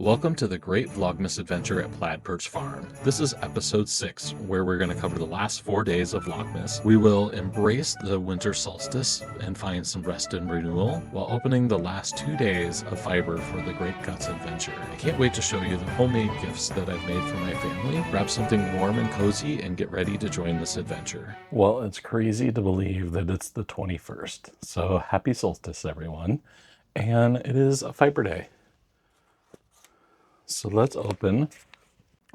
Welcome to the Great Vlogmas Adventure at Plaid Perch Farm. This is episode 6, where we're going to cover the last 4 days of Vlogmas. We will embrace the Winter Solstice and find some rest and renewal, while opening the last 2 days of fiber for the Great Guts Adventure. I can't wait to show you the homemade gifts that I've made for my family. Grab something warm and cozy and get ready to join this adventure. Well, it's crazy to believe that it's the 21st, so happy solstice, everyone. And it is a fiber day. So let's open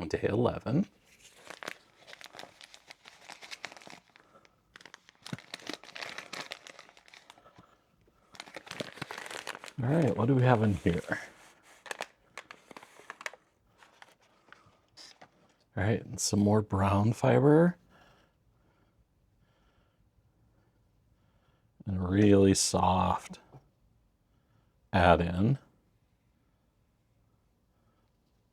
day 11. All right, what do we have in here? All right, some more brown fiber. And a really soft add-in.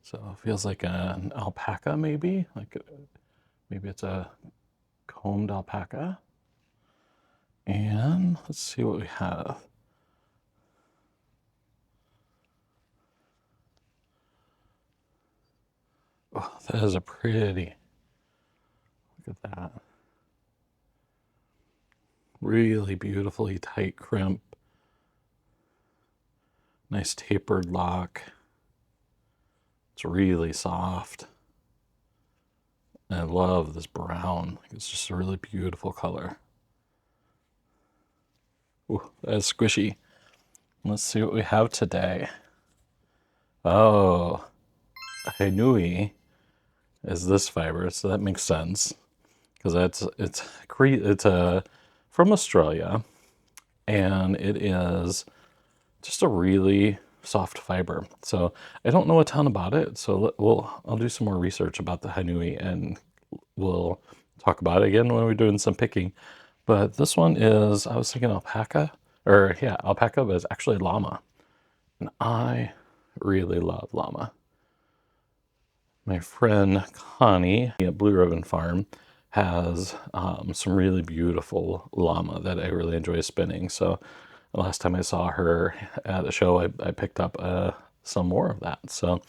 So it feels like an alpaca, maybe it's a combed alpaca. And let's see what we have. Oh, that is a pretty, look at that. Really beautifully tight crimp. Nice tapered lock. It's really soft. And I love this brown. It's just a really beautiful color. Ooh, that's squishy. Let's see what we have today. Oh, Haunui is this fiber, so that makes sense because it's from Australia, and it is just a really soft fiber. So I don't know a ton about it, so I'll do some more research about the Haunui and we'll talk about it again when we're doing some picking. But this one is, I was thinking alpaca, alpaca, but it's actually llama, and I really love llama. My friend Connie at Blue Ribbon Farm has some really beautiful llama that I really enjoy spinning. So the last time I saw her at a show, I picked up some more of that. So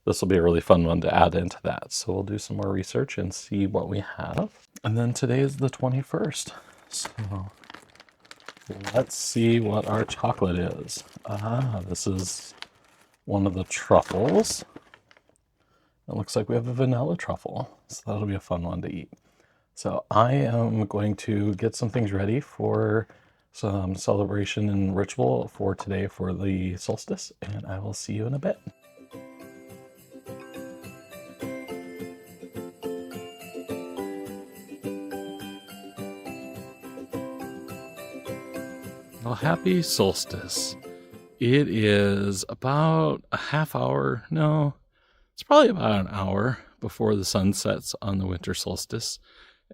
this will be a really fun one to add into that. So we'll do some more research and see what we have. And then today is the 21st. So let's see what our chocolate is. This is one of the truffles. It looks like we have a vanilla truffle, so that'll be a fun one to eat. So I am going to get some things ready for some celebration and ritual for today for the solstice, and I will see you in a bit. Well, happy solstice. It is about a half hour, no, it's probably about an hour before the sun sets on the winter solstice.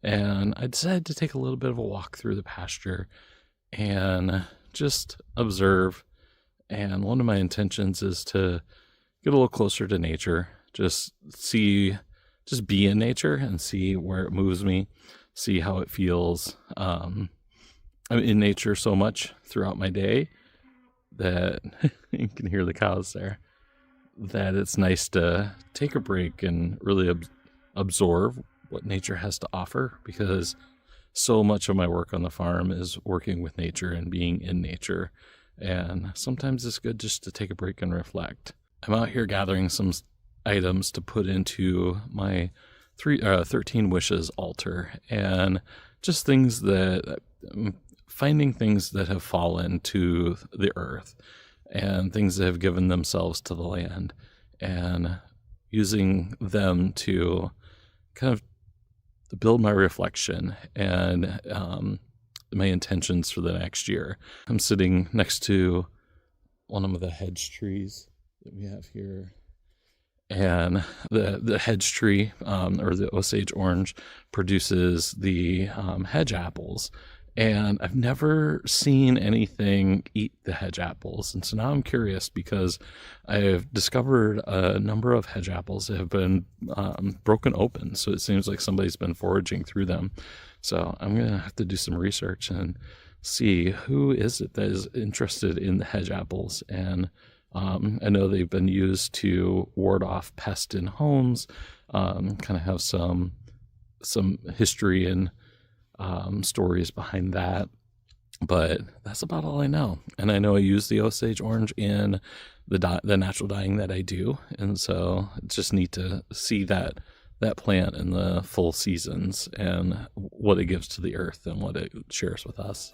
And I decided to take a little bit of a walk through the pasture and just observe. And one of my intentions is to get a little closer to nature, just be in nature and see where it moves me, see how it feels. I'm in nature so much throughout my day that you can hear the cows there, that it's nice to take a break and really absorb what nature has to offer, because so much of my work on the farm is working with nature and being in nature. And sometimes it's good just to take a break and reflect. I'm out here gathering some items to put into my 13 wishes altar, and just finding things that have fallen to the earth and things that have given themselves to the land, and using them to kind of build my reflection and my intentions for the next year. I'm sitting next to one of the hedge trees that we have here, and the hedge tree, or the Osage orange, produces the hedge apples. And I've never seen anything eat the hedge apples. And so now I'm curious, because I've discovered a number of hedge apples that have been broken open. So it seems like somebody's been foraging through them. So I'm going to have to do some research and see who is it that is interested in the hedge apples and I know they've been used to ward off pests in homes, kind of have some history and stories behind that. But that's about all I know. And I know I use the Osage orange in the natural dyeing that I do, and so it's just neat to see that plant in the full seasons and what it gives to the earth and what it shares with us.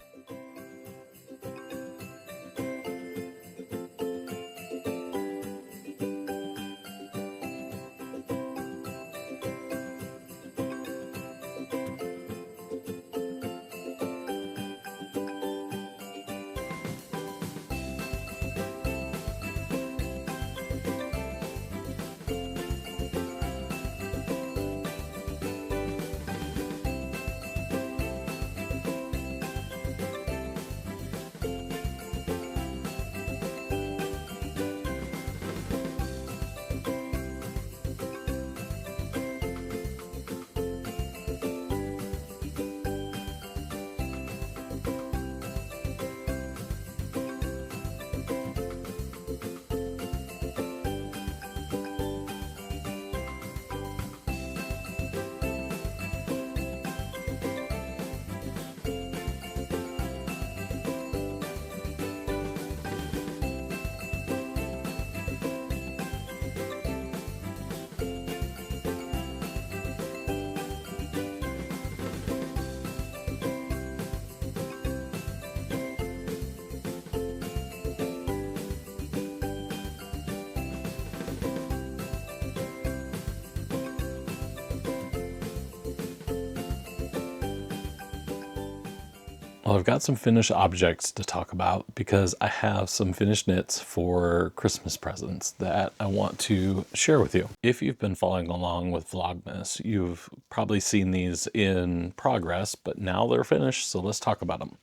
Well, I've got some finished objects to talk about because I have some finished knits for Christmas presents that I want to share with you. If you've been following along with Vlogmas, you've probably seen these in progress, but now they're finished, so let's talk about them.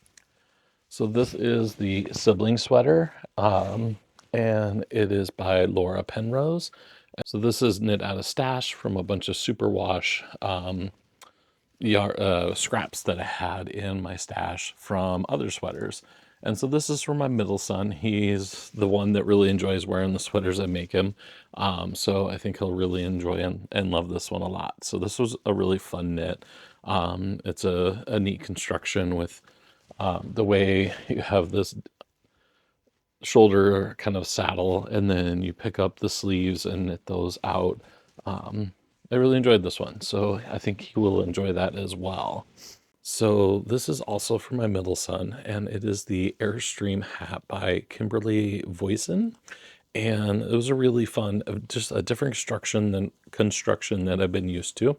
So this is the Sibling Sweater, and it is by Laura Penrose. So this is knit out of stash from a bunch of superwash scraps that I had in my stash from other sweaters. And so this is for my middle son. He's the one that really enjoys wearing the sweaters I make him. So I think he'll really enjoy and love this one a lot. So this was a really fun knit. It's a neat construction with the way you have this shoulder kind of saddle, and then you pick up the sleeves and knit those out. I really enjoyed this one, so I think he will enjoy that as well. So this is also for my middle son, and it is the Airstream hat by Kimberly Voisin. And it was a really fun, just a different construction than I've been used to.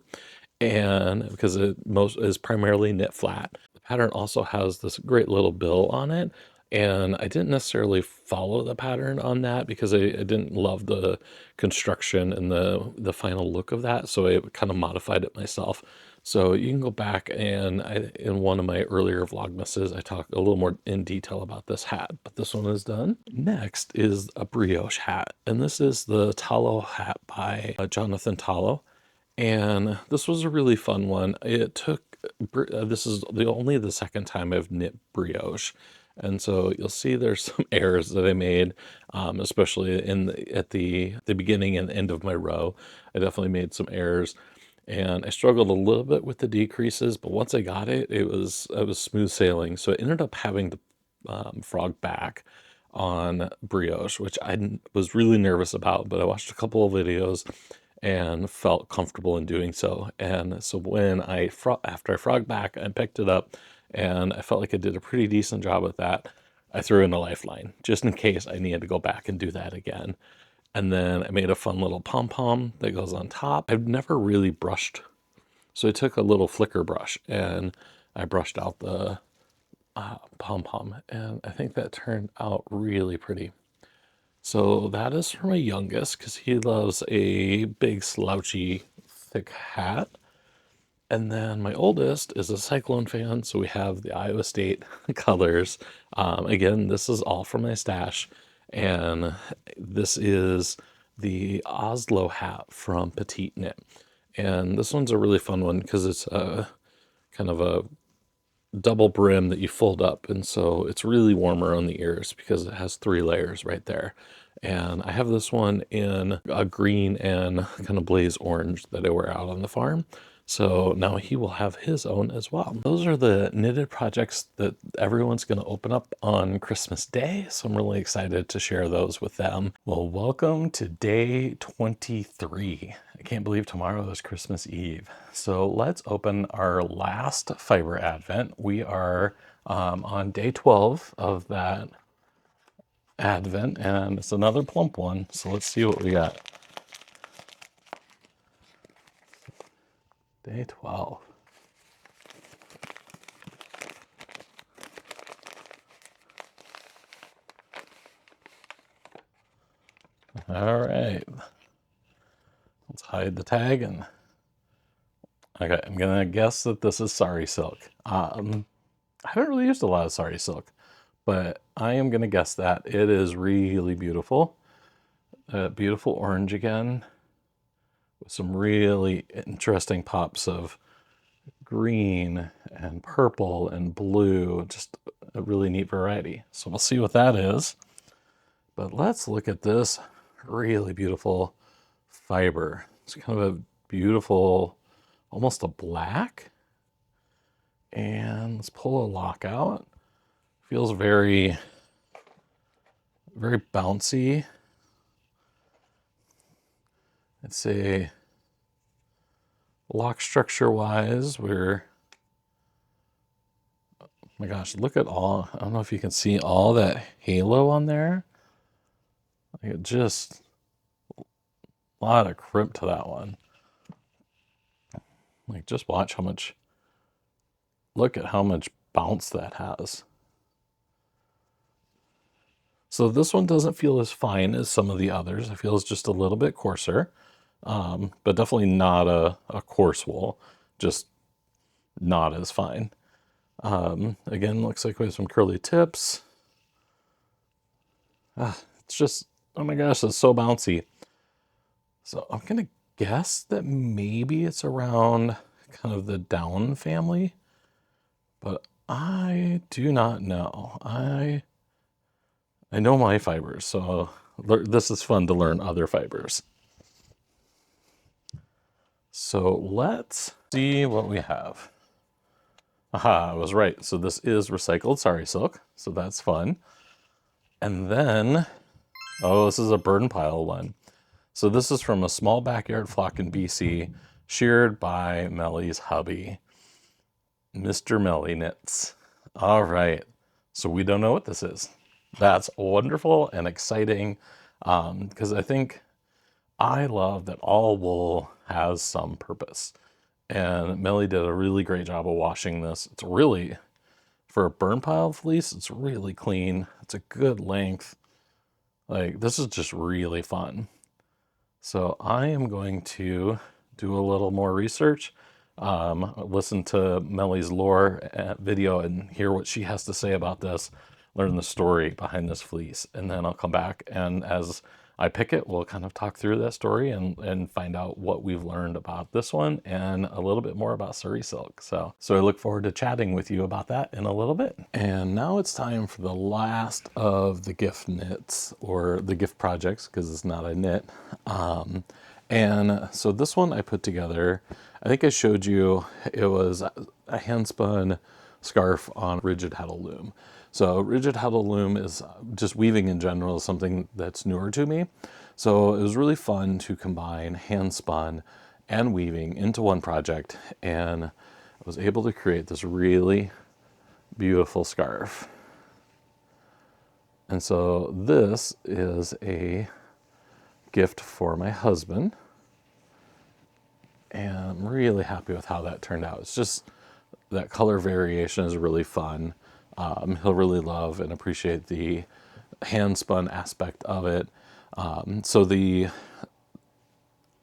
And because it is primarily knit flat. The pattern also has this great little bill on it. And I didn't necessarily follow the pattern on that because I didn't love the construction and the final look of that. So I kind of modified it myself. So you can go back and in one of my earlier Vlogmases, I talk a little more in detail about this hat, but this one is done. Next is a brioche hat. And this is the Tallow hat by Jonathan Tallow. And this was a really fun one. It took, this is only the second time I've knit brioche. And so you'll see there's some errors that I made, especially at the beginning and end of my row. I definitely made some errors, and I struggled a little bit with the decreases, but once I got it, I was smooth sailing. So I ended up having to frog back on brioche, which I was really nervous about, but I watched a couple of videos and felt comfortable in doing so. And so when after I frogged back, I picked it up, and I felt like I did a pretty decent job with that. I threw in a lifeline just in case I needed to go back and do that again. And then I made a fun little pom-pom that goes on top. I've never really brushed, so I took a little flicker brush and I brushed out the pom-pom, and I think that turned out really pretty. So that is for my youngest because he loves a big slouchy thick hat. And then my oldest is a Cyclone fan, so we have the Iowa State colors. Again, this is all from my stash, and this is the Oslo hat from Petite Knit. And this one's a really fun one because it's a kind of a double brim that you fold up, and so it's really warmer on the ears because it has 3 layers right there. And I have this one in a green and kind of blaze orange that I wear out on the farm. So now he will have his own as well. Those are the knitted projects that everyone's going to open up on Christmas Day. So I'm really excited to share those with them. Well, welcome to day 23. I can't believe tomorrow is Christmas Eve. So let's open our last fiber advent. We are on day 12 of that advent, and it's another plump one. So let's see what we got. Day 12. All right. Let's hide the tag, and okay, I'm gonna guess that this is Sari silk. I haven't really used a lot of Sari silk, but I am gonna guess that it is really beautiful. Beautiful orange again, with some really interesting pops of green and purple and blue, just a really neat variety. So we'll see what that is. But let's look at this really beautiful fiber. It's kind of a beautiful, almost a black. And let's pull a lock out. Feels very, very bouncy. I'd say lock structure wise, we're, oh my gosh, look at all, I don't know if you can see all that halo on there. Like, it just, a lot of crimp to that one. Like, just watch how much, look at how much bounce that has. So this one doesn't feel as fine as some of the others. It feels just a little bit coarser, but definitely not a coarse wool, just not as fine. Again, looks like we have some curly tips. It's just, oh my gosh, it's so bouncy. So I'm gonna guess that maybe it's around kind of the down family, but I do not know. I know my fibers, so this is fun to learn other fibers. So let's see what we have. Aha, I was right. So this is recycled Sari silk, so that's fun. And then, oh, this is a Burnpile one. So this is from a small backyard flock in BC, sheared by Melly's hubby, Mr. Melly Knits. All right, so we don't know what this is. That's wonderful and exciting, because I think I love that all wool has some purpose. And Melly did a really great job of washing this. It's really, for a Burnpile fleece, it's really clean. It's a good length. Like, this is just really fun. So I am going to do a little more research, listen to Melly's lore video and hear what she has to say about this, learn the story behind this fleece, and then I'll come back, and as I pick it, we'll kind of talk through that story and find out what we've learned about this one and a little bit more about Sari silk. So I look forward to chatting with you about that in a little bit. And now it's time for the last of the gift knits, or the gift projects, because it's not a knit. And so this one I put together, I think I showed you, it was a hand spun scarf on rigid heddle loom. So rigid heddle loom is just weaving in general, is something that's newer to me. So it was really fun to combine hand spun and weaving into one project, and I was able to create this really beautiful scarf. And so this is a gift for my husband, and I'm really happy with how that turned out. It's just, that color variation is really fun. He'll really love and appreciate the hand spun aspect of it. So the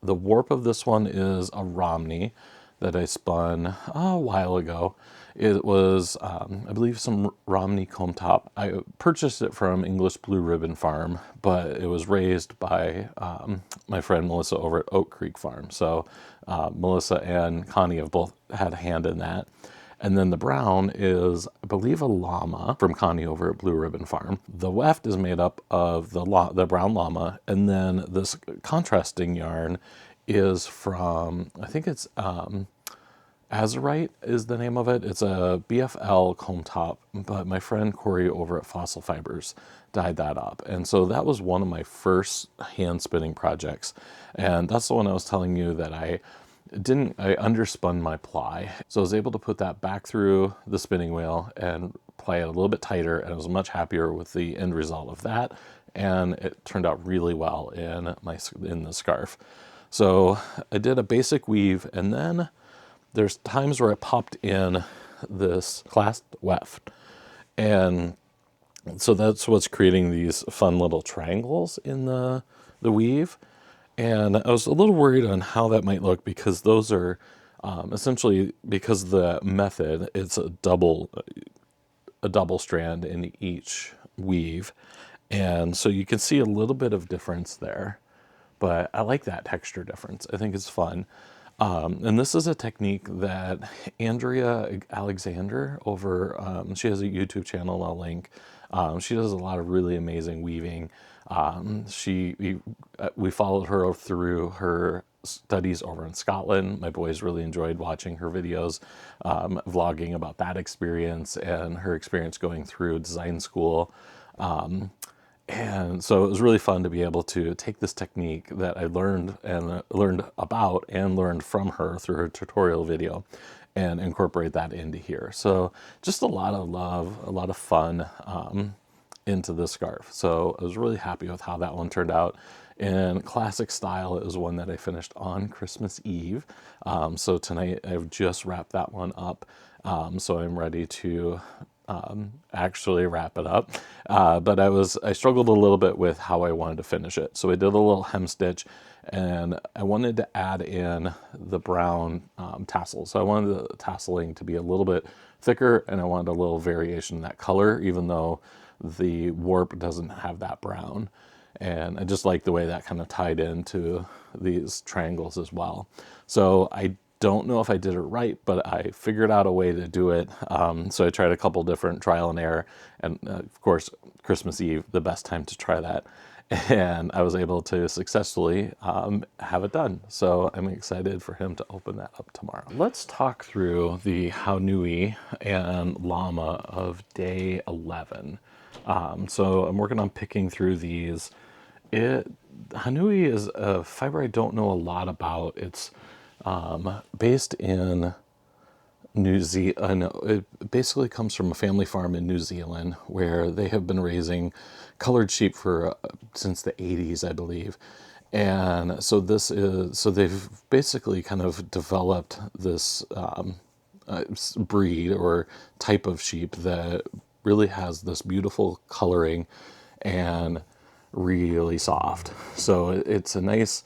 warp of this one is a Romney that I spun a while ago. It was, I believe, some Romney comb top. I purchased it from English Blue Ribbon Farm, but it was raised by my friend Melissa over at Oak Creek Farm. So Melissa and Connie have both had a hand in that. And then the brown is, I believe, a llama from Connie over at Blue Ribbon Farm. The weft is made up of the brown llama, and then this contrasting yarn is from, I think it's Azurite is the name of it. It's a BFL Combed top, but my friend Corey over at Fossil Fibers dyed that up. And so that was one of my first hand spinning projects. And that's the one I was telling you that I underspun my ply. So I was able to put that back through the spinning wheel and ply it a little bit tighter, and I was much happier with the end result of that. And it turned out really well in the scarf. So I did a basic weave, and then there's times where I popped in this clasped weft. And so that's what's creating these fun little triangles in the weave. And I was a little worried on how that might look, because those are essentially, because the method, it's a double strand in each weave. And so you can see a little bit of difference there, but I like that texture difference. I think it's fun. And this is a technique that Andrea Alexander over, she has a YouTube channel I'll link. She does a lot of really amazing weaving. We followed her through her studies over in Scotland. My boys really enjoyed watching her videos, vlogging about that experience and her experience going through design school. And so it was really fun to be able to take this technique that I learned about and learned from her through her tutorial video and incorporate that into here. So just a lot of love, a lot of fun into this scarf. So I was really happy with how that one turned out. In classic style, it was one that I finished on Christmas Eve. So tonight I've just wrapped that one up. So I'm ready to actually wrap it up. But I struggled a little bit with how I wanted to finish it. So I did a little hem stitch, and I wanted to add in the brown tassels. So I wanted the tasseling to be a little bit thicker, and I wanted a little variation in that color, even though the warp doesn't have that brown. And I just like the way that kind of tied into these triangles as well. So I don't know if I did it right, but I figured out a way to do it. So I tried a couple different trial and error, and of course, Christmas Eve, the best time to try that. And I was able to successfully have it done. So I'm excited for him to open that up tomorrow. Let's talk through the Haunui and Llama of day 11. So I'm working on picking through these. Haunui is a fiber I don't know a lot about. It's based in New Zealand. It basically comes from a family farm in New Zealand where they have been raising colored sheep for since the 80s, I believe. And so they've basically kind of developed this breed or type of sheep that really has this beautiful coloring and really soft. So it's a nice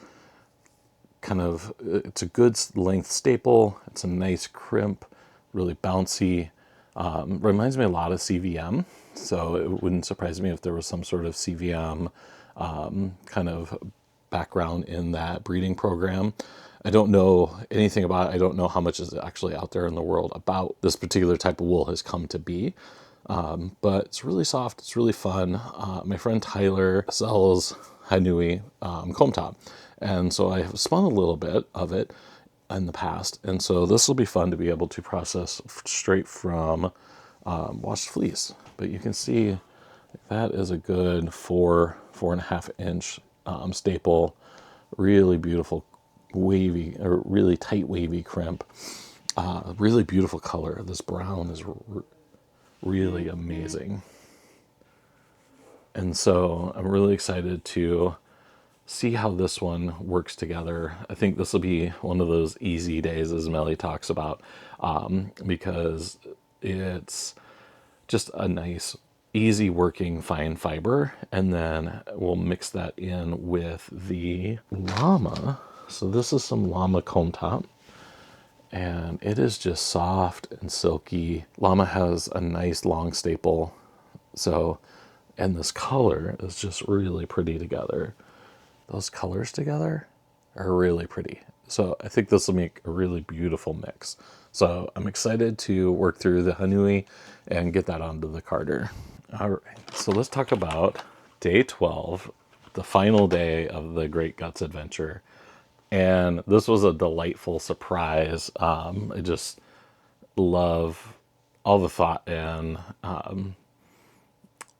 it's a good length staple. It's a nice crimp, really bouncy. Reminds me a lot of CVM. So it wouldn't surprise me if there was some sort of CVM kind of background in that breeding program. I don't know anything about it. I don't know how much is actually out there in the world about this particular type of wool has come to be. But it's really soft. It's really fun. My friend Tyler sells Haunui comb top. And so I have spun a little bit of it in the past. And so this will be fun to be able to process straight from washed fleece. But you can see that is a good 4.5 inch staple. Really beautiful wavy, or really tight wavy crimp. Really beautiful color. This brown is really amazing. And so I'm really excited to see how this one works together. I think this will be one of those easy days, as Melly talks about, because it's just a nice, easy working fine fiber. And then we'll mix that in with the Llama. So this is some Llama comb top, and it is just soft and silky. Llama has a nice long staple. So, and this color is just really pretty together. Those colors together are really pretty. So I think this will make a really beautiful mix. So I'm excited to work through the Haunui and get that onto the carder. All right, so let's talk about day 12, the final day of the Great Guts Adventure. And this was a delightful surprise. I just love all the thought and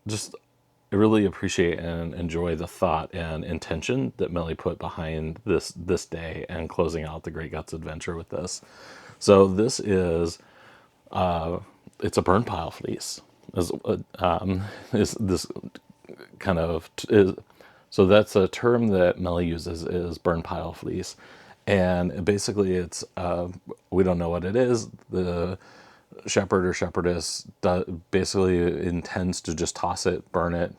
just I really appreciate and enjoy the thought and intention that Melly put behind this day and closing out the Great Guts Adventure with this. So this is it's a Burnpile fleece. Is this kind of so that's a term that Melly uses, is Burnpile fleece, and basically it's we don't know what it is. The shepherd or shepherdess basically intends to just toss it, burn it,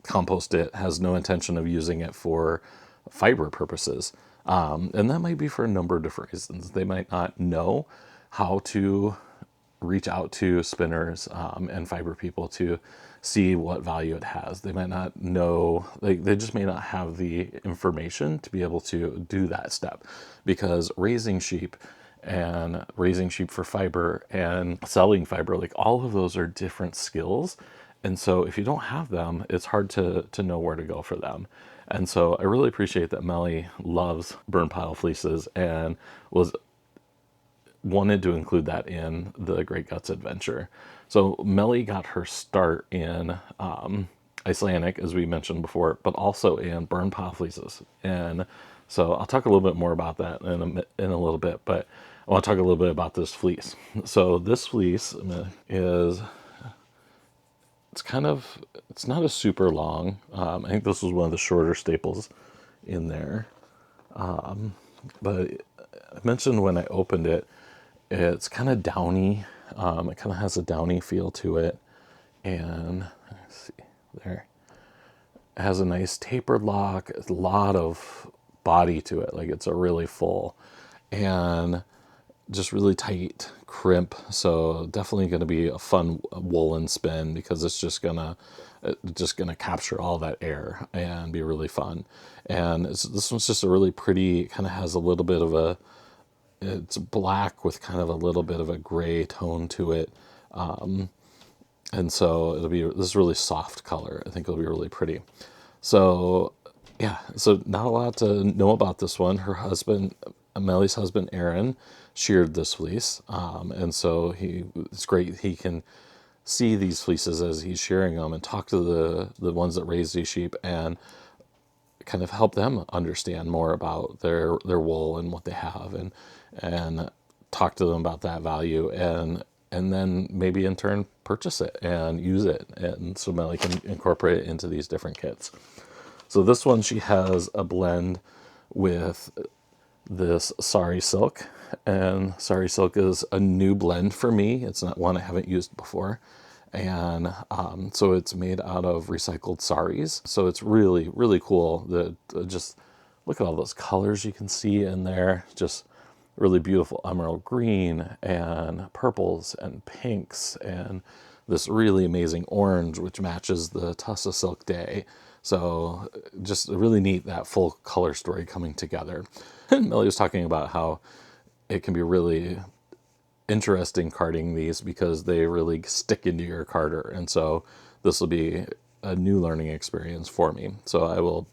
compost it, has no intention of using it for fiber purposes. And that might be for a number of different reasons. They might not know how to reach out to spinners and fiber people to see what value it has. They might not know, they just may not have the information to be able to do that step, because raising sheep for fiber and selling fiber, like all of those are different skills. And so if you don't have them, it's hard to know where to go for them. And so I really appreciate that Melly loves Burnpile fleeces and wanted to include that in the Great Guts Adventure. So Melly got her start in Icelandic, as we mentioned before, but also in Burnpile fleeces. And so I'll talk a little bit more about that in a little bit, but I want to talk a little bit about this fleece. So this fleece is, it's not a super long. I think this was one of the shorter staples in there. But I mentioned when I opened it, it's kind of downy. It kind of has a downy feel to it. And let's see there. It has a nice tapered lock, a lot of body to it. Like it's a really full and just really tight crimp. So definitely going to be a fun woolen spin, because it's just gonna capture all that air and be really fun. And this one's just a really pretty, kind of has a little bit of it's black with kind of a little bit of a gray tone to it. And so this really soft color. I think it'll be really pretty. So yeah, so not a lot to know about this one. Her husband, Melly's husband, Aaron, sheared this fleece. And so it's great. He can see these fleeces as he's shearing them and talk to the ones that raise these sheep and kind of help them understand more about their wool and what they have, and talk to them about that value, and then maybe in turn purchase it and use it, and so Melly can incorporate it into these different kits. So this one, she has a blend with this Sari silk, and Sari silk is a new blend for me. It's not one I haven't used before. And so it's made out of recycled saris. So it's really, really cool. Just look at all those colors you can see in there. Just really beautiful emerald green and purples and pinks and this really amazing orange, which matches the Tussa Silk Day. So just really neat, that full color story coming together. And Melly was talking about how it can be really interesting carding these because they really stick into your carder. And so this will be a new learning experience for me. So I will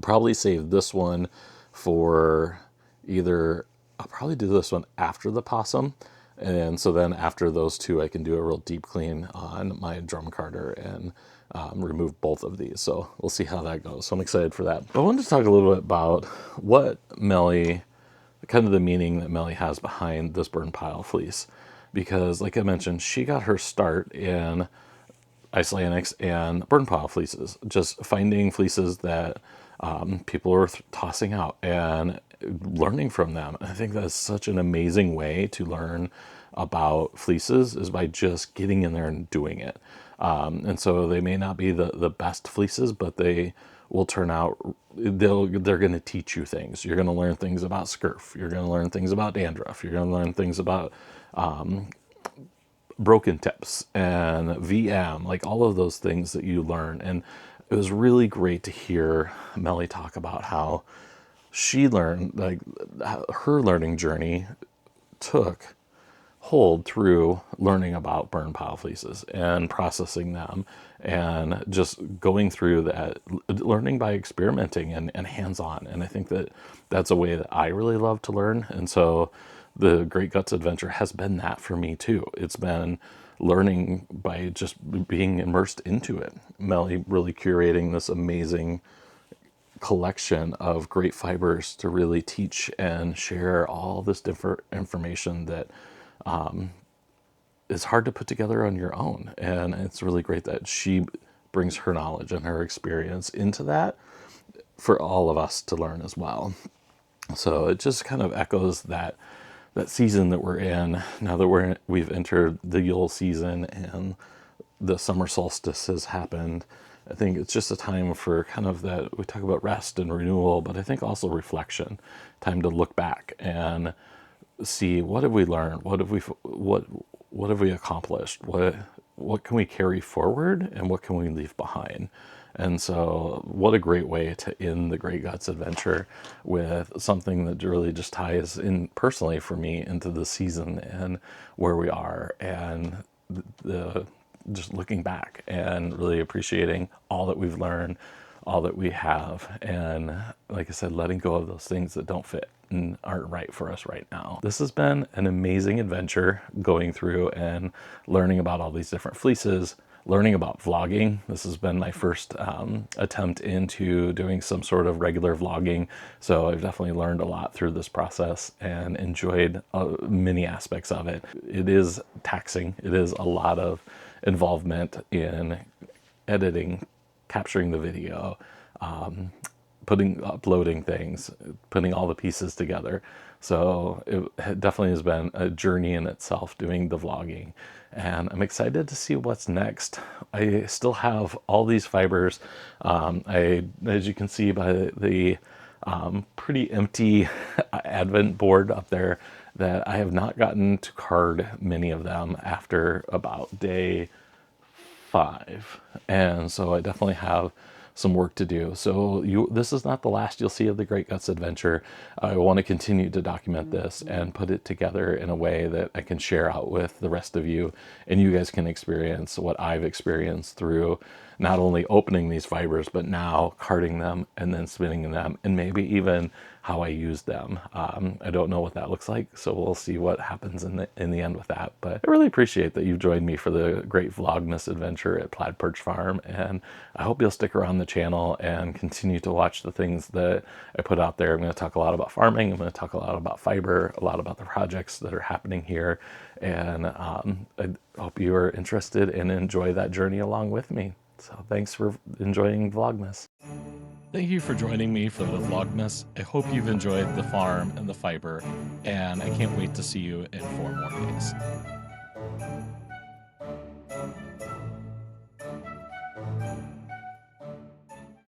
probably save this one for I'll probably do this one after the possum. And so then after those two, I can do a real deep clean on my drum carder and remove both of these. So we'll see how that goes. So I'm excited for that. But I wanted to talk a little bit about what Melly, kind of the meaning that Melly has behind this Burnpile fleece. Because like I mentioned, she got her start in Icelandics and Burnpile fleeces, just finding fleeces that people are tossing out and learning from them. I think that's such an amazing way to learn about fleeces, is by just getting in there and doing it. And so they may not be the best fleeces, but they will turn out, they're going to teach you things. You're going to learn things about scurf. You're going to learn things about dandruff. You're going to learn things about broken tips and VM, like all of those things that you learn. And it was really great to hear Melly talk about how she learned, like, her learning journey took hold through learning about Burnpile fleeces and processing them, and just going through that, learning by experimenting and hands-on. And I think that that's a way that I really love to learn. And so the Great Guts Adventure has been that for me too. It's been learning by just being immersed into it. Melly really curating this amazing collection of great fibers to really teach and share all this different information that is hard to put together on your own. And it's really great that she brings her knowledge and her experience into that for all of us to learn as well. So it just kind of echoes that season that we're in now that we've entered the Yule season and the summer solstice has happened. I think it's just a time for kind of that, we talk about rest and renewal, but I think also reflection, time to look back and see, what have we learned? What have we accomplished? What can we carry forward and what can we leave behind? And so what a great way to end the Great Guts Adventure with something that really just ties in personally for me into the season and where we are, and the just looking back and really appreciating all that we've learned, all that we have, and like I said, letting go of those things that don't fit and aren't right for us right now. This has been an amazing adventure, going through and learning about all these different fleeces, learning about vlogging. This has been my first attempt into doing some sort of regular vlogging, so I've definitely learned a lot through this process and enjoyed many aspects of it. It is taxing. It is a lot of involvement in editing, capturing the video, uploading things, putting all the pieces together. So it definitely has been a journey in itself doing the vlogging, and I'm excited to see what's next. I still have all these fibers. As you can see by the pretty empty advent board up there, that I have not gotten to card many of them after about day 5. And so I definitely have some work to do. So this is not the last you'll see of the Great Guts Adventure. I want to continue to document this and put it together in a way that I can share out with the rest of you, and you guys can experience what I've experienced through not only opening these fibers, but now carding them and then spinning them, and maybe even how I use them. I don't know what that looks like, so we'll see what happens in the end with that. But I really appreciate that you've joined me for the Great Vlogmas Adventure at Plaid Perch Farm, and I hope you'll stick around the channel and continue to watch the things that I put out there. I'm going to talk a lot about farming. I'm going to talk a lot about fiber, a lot about the projects that are happening here, and I hope you are interested and enjoy that journey along with me. So thanks for enjoying Vlogmas. Thank you for joining me for the Vlogmas. I hope you've enjoyed the farm and the fiber, and I can't wait to see you in 4 more days.